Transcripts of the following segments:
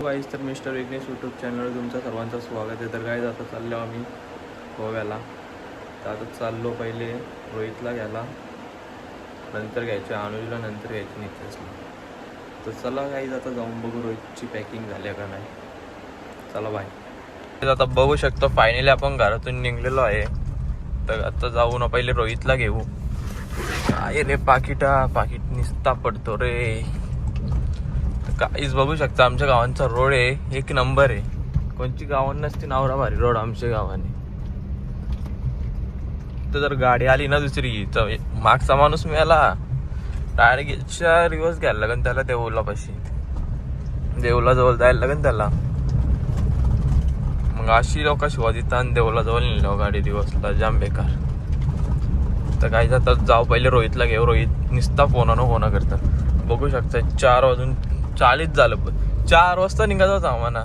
Guys, तर mister Vighnesh YouTube चॅनलवर तुमचं सर्वांचं स्वागत आहे. तर काय आता चाललो आम्ही गोव्याला. तर आता चाललो पहिले रोहितला घ्यायला, नंतर घ्यायचे अनुजला, नंतर घ्यायचे नितेशला. तर चला गाईज आता जाऊन बघू रोहितची पॅकिंग झाली का नाही. चला बाय. आता बघू शकतो फायनली आपण घरातून निघलेलो आहे. तर आता जाऊ ना पहिले रोहितला घेऊ. काय रे पाकिट निसता पडतो रे. काहीच बघू शकता आमच्या गावांचा रोड आहे, एक नंबर आहे. कोणची गावांना नसते नावरा भारी रोड आमच्या गावाने. तर जर गाडी आली ना दुसरी तर मागचा माणूस मिळाला डायरेक्ट रिवर्स घ्यायला लागेल त्याला. देऊला पाशी देऊला जवळ जायला लागेल त्याला. मग अशी लोक शिवाजीत आणि देऊला जवळ नेलो गाडी दिवसला जाम बेकार. तर काही जातात जाऊ पहिले रोहितला घेऊ. रोहित निसता फोन करतात. बघू शकता 4:40 झालं. 4 वाजता निघायचं होतं आम्हाला.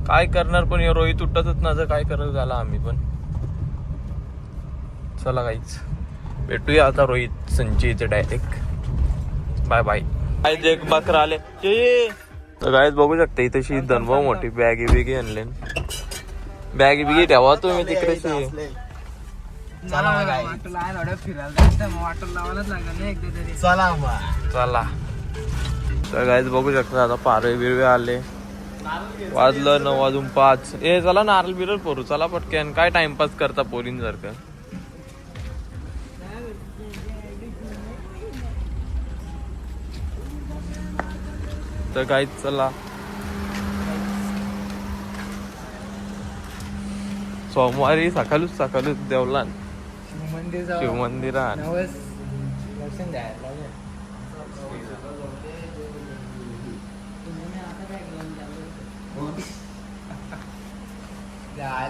काय करणार पण रोहित उठतच ना, तर काय करत झाला आम्ही पण. चला काहीच भेटूया आता रोहित संचयचे डायरेक्ट. Bye bye. काय एक बकरा आले तर गायच बघू शकता इथेशी धनभाऊ मोठी बॅगी बिगी आणले. बॅगी बिगी ठेवा तुम्ही तिकडे. चला तर गायच बघू शकता आता पारवे बिरवे आले. वाजलं 9:05. ए चला नारळ बिरळ पोरू चला पटकन. काय टाइमपास करता पोरींसारखं. तर काहीच चला सोमवारी सकाळूच देवला शिव मंदिरात दर्शन द्यायला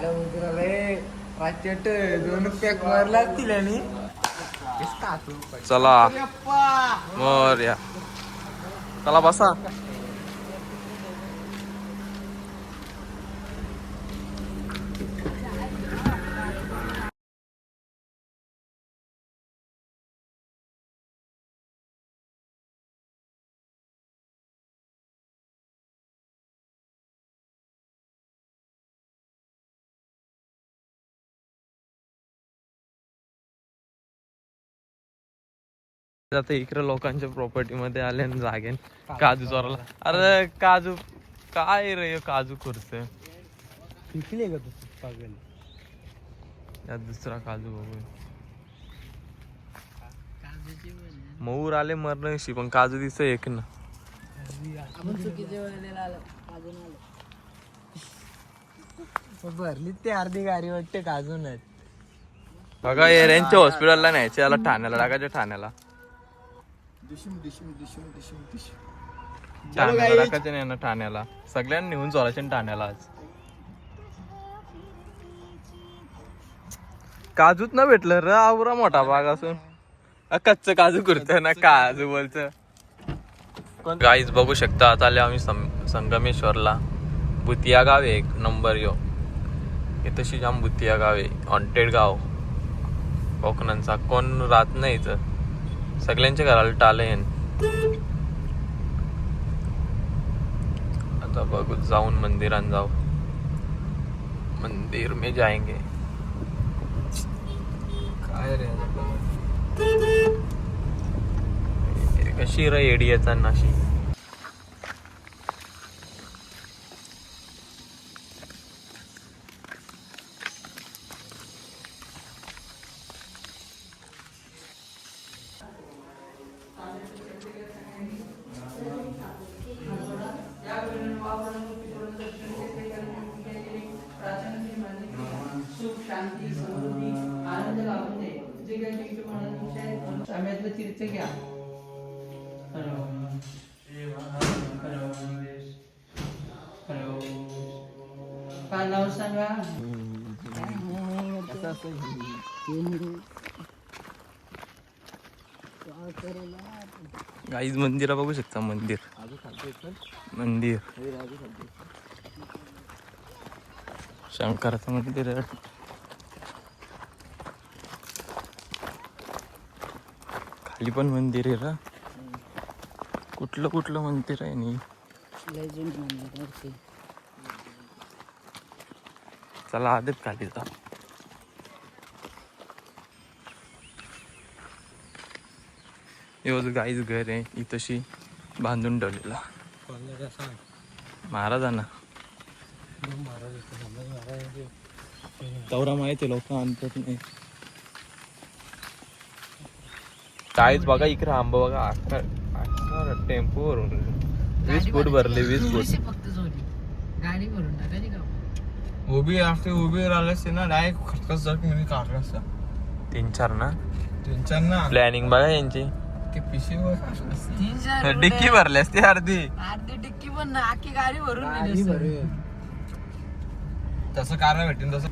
उतरले. 2 पॅक मारला असतील आणि चला मोरया. चला बसा. आता इकडे लोकांच्या प्रॉपर्टी मध्ये आले आणि जागेन काजू चोराला. अरे काजू काय रे काजू खुरत पिकले का तू पागल. यात दुसरा काजू बघू. मऊर आले मरणशी पण काजू दिसत एक ना. भरली ते अर्धी गाडी वाटते काजून. बघा यांच्या हॉस्पिटलला न्यायचे, याला ठाण्याला टाकायचं. ठाण्याला टाकायचे नाही ना. ठाण्याला सगळ्यांनी नेऊन चोरायचे ठाण्याला. आज काजूच ना भेटलं र. आवरा मोठा बाग असून कच्च काजू करत ना काजू बोलचं. गाईज बघू शकता आता आले आम्ही संगमेश्वरला. भुतिया गाव आहे, 1 नंबर यो. इथंशी जाम भुतिया गाव आहे. हॉन्टेड गाव कोकणांचा. कोण राहत नाही इथं. सगळ्यांच्या घराला टाले. आता बघू जाऊन मंदिरात जाऊ. मंदिर में जाएंगे. काय रे कशी रे एडियाचा नाशी. तीर्थ घ्या. काय नाव सांगा. गाईज मंदिर बघू शकता. मंदिर शंकराचं मंदिर आहे. खाली पण मंदिर आहे रा. कुठलं मंदिर आहे नी. लेजेंड मंदिर ते चला आधीच खाली जा. एवढं गाईच घर आहे इथशी बांधून ठेवलेला महाराजांना. तेवढा माहिती लोक आणतात नाही. काहीच बघा इकडे आंबा बघा टेम्पो वरून 20 फूट भरले 20 फूट. फक्त जोडी गाडी भरून टाकायची का उभी असते उभी राहिली असते ना डायरेक्ट खटकस जर मी काढला असता. 3-4 ना प्लॅनिंग बघा यांची. ते पिशवीवर 3-4 डिक्की भरली असते अर्धी डिक्की पण ना आखी गाडी भरून नेली असती. तसं कारण भेटेल तसं.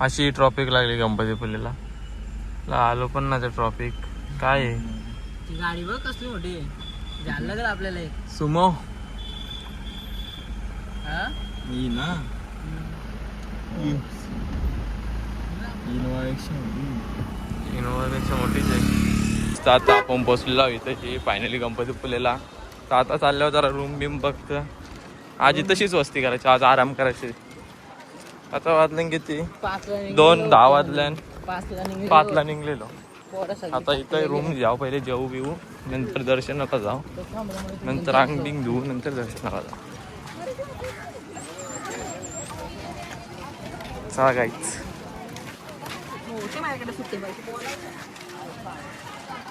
अशी ट्रॉफिक लागली गणपतीपुळेला. आलो पण ना ते ट्रॉफिक काय आहे. ती गाडी बघ कसली मोठी आहे. झालं तर आपल्याला एक सुमो हा ही ना इनोवापेक्षा मोठीच आहे. आता आपण बसलेलो इथं फायनली गणपतीपुळेला. तर आता चालल्यावर जरा रूम बिम बघतं. आज तशीच वस्ती करायची, आज आराम करायची. आता वाजले किती 2:10 वाजल्या. 5ला निघलेलो. आता इथं रूम जाऊ, पहिले जेऊ बिऊ नंतर दर्शनाला जाऊ, नंतर अंगडिंग घेऊ, नंतर दर्शनाला जाऊ. चला काहीच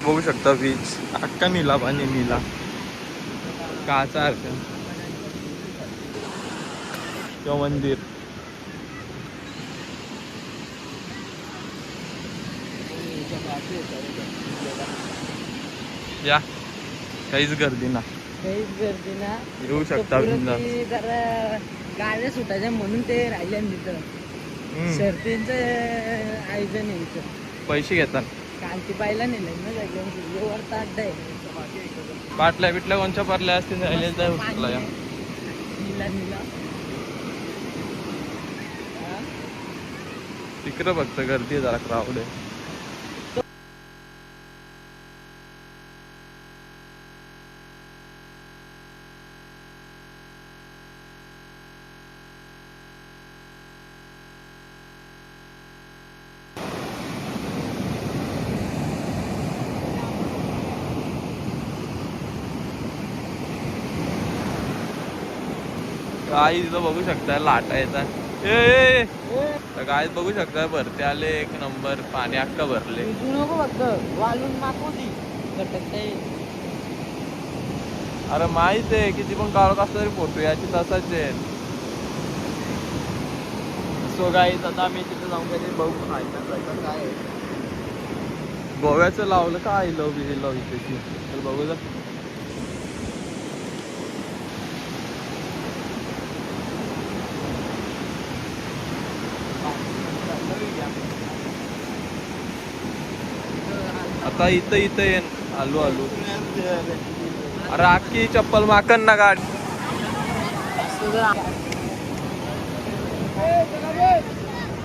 बघू शकता बीच अक्का नीला पाणी नीला काचा किंवा मंदिर. या काहीच गर्दी ना येऊ शकता बिंदास. जरा गाड्या सुटायच्या म्हणून ते राहिले तिथं शर्तींचं आयोजन आहे इथं. पैसे घेतात. कालची पाहिला नाही ना जागेवर ताट आहे. बाटल्या बिटल्या कोणच्या पारल्या असतील राहिले तर उचला या. नीला तिकडं फक्त गर्दी आहे, जरा क्राऊड आहे. काय तिथं बघू शकता लाटा येतात. तर काय बघू शकता भरते आले एक नंबर. पाणी अख्खा भरले. नको फक्त वालून मागवली अरे माहित आहे किती पण काढत असतो तरी फोटो याची तसाच आहे. सो गाईज आता आम्ही तिथे जाऊन काहीतरी बघू खायचं काय आहे. गोव्याचं लावलं का आय लव लव इथे तर बघू जा. आता इथं येईन. आलो अरे अख्खी चप्पल माकन ना गाडी.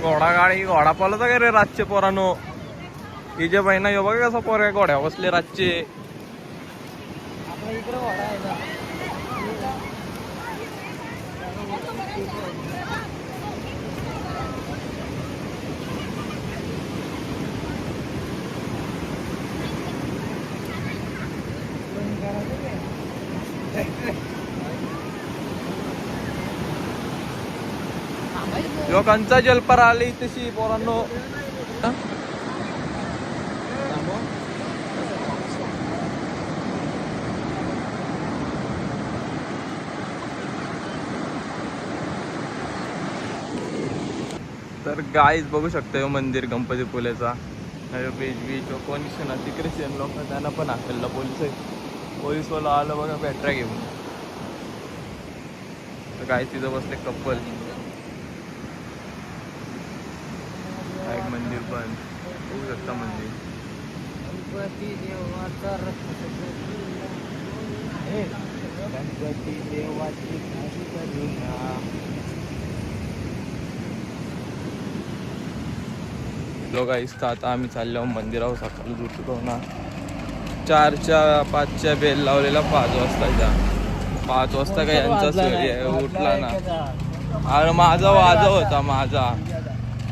घोडा पळता का रे रातचे पोरानो. हिजे बहिणा यो बघा कसा पोर घोड्या बसले रातचे. इकडे घोडा आहे ना. यो कंचा जलपर आली तशी पोरांनो. तर गाईज बघू शकता यो मंदिर गणपतीपुळेचा. बीच कोणी ना तिकडे लोक त्यांना पण हाकलला पोलीसवाला आलं बघा बॅटऱ्या घेऊन. तर काय तिथं बसले कपल. एक मंदिर पण बघू शकता मंदिर. गणपती देवाचा गणपती देवाची लोक आता आम्ही चाललो मंदिरावर सकाळी उठलो ना. 4च्या 5च्या बेल लावलेला 5 वाजताच्या. 5 वाजता काय यांचा उठला ना. अरे माझा वाजव होता माझा.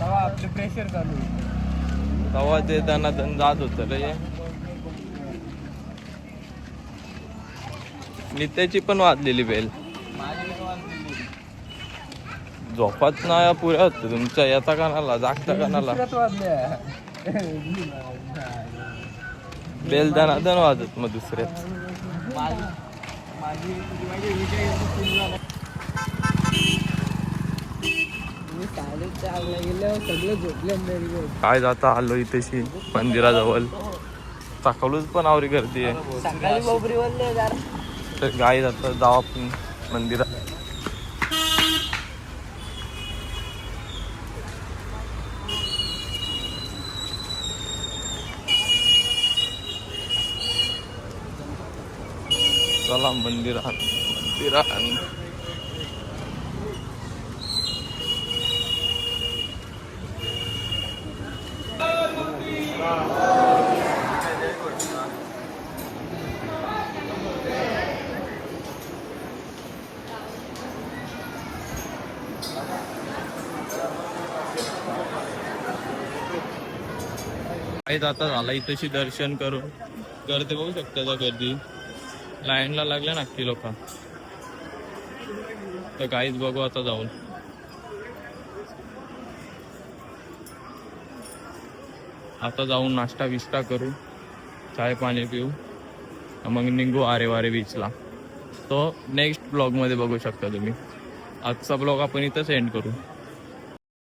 आपलं प्रेशर चालू तेव्हा ते त्यांना जात होतं रे. नित्याची पण वाजलेली बेल. झोपात ना पुऱ्या होत तुमच्या. येता कानाला जागता कानाला बेल दनादन वाजत मग दुसऱ्यात. काय जाता आलो इथेशी मंदिराजवळ. सकाळूच पण आवरी गर्दी आहे. सकाळी बोबरी बोलले जरा. तर गाय जाता जाऊ आपण मंदिरात. चला मंदिरात. काहीच आता झाला इथेशी दर्शन करून. गर्दी बघू शकता का गर्दी. लाईनला लागल्या नक्की लोक. तर काहीच बघू आता जाऊन. आता जाऊन नाश्ता बिष्टा करू. चाय पाणी पिऊ. मग निघू आरे वारे बीचला. तो नेक्स्ट ब्लॉगमध्ये बघू शकता तुम्ही. आजचा ब्लॉग आपण इथं एंड करू.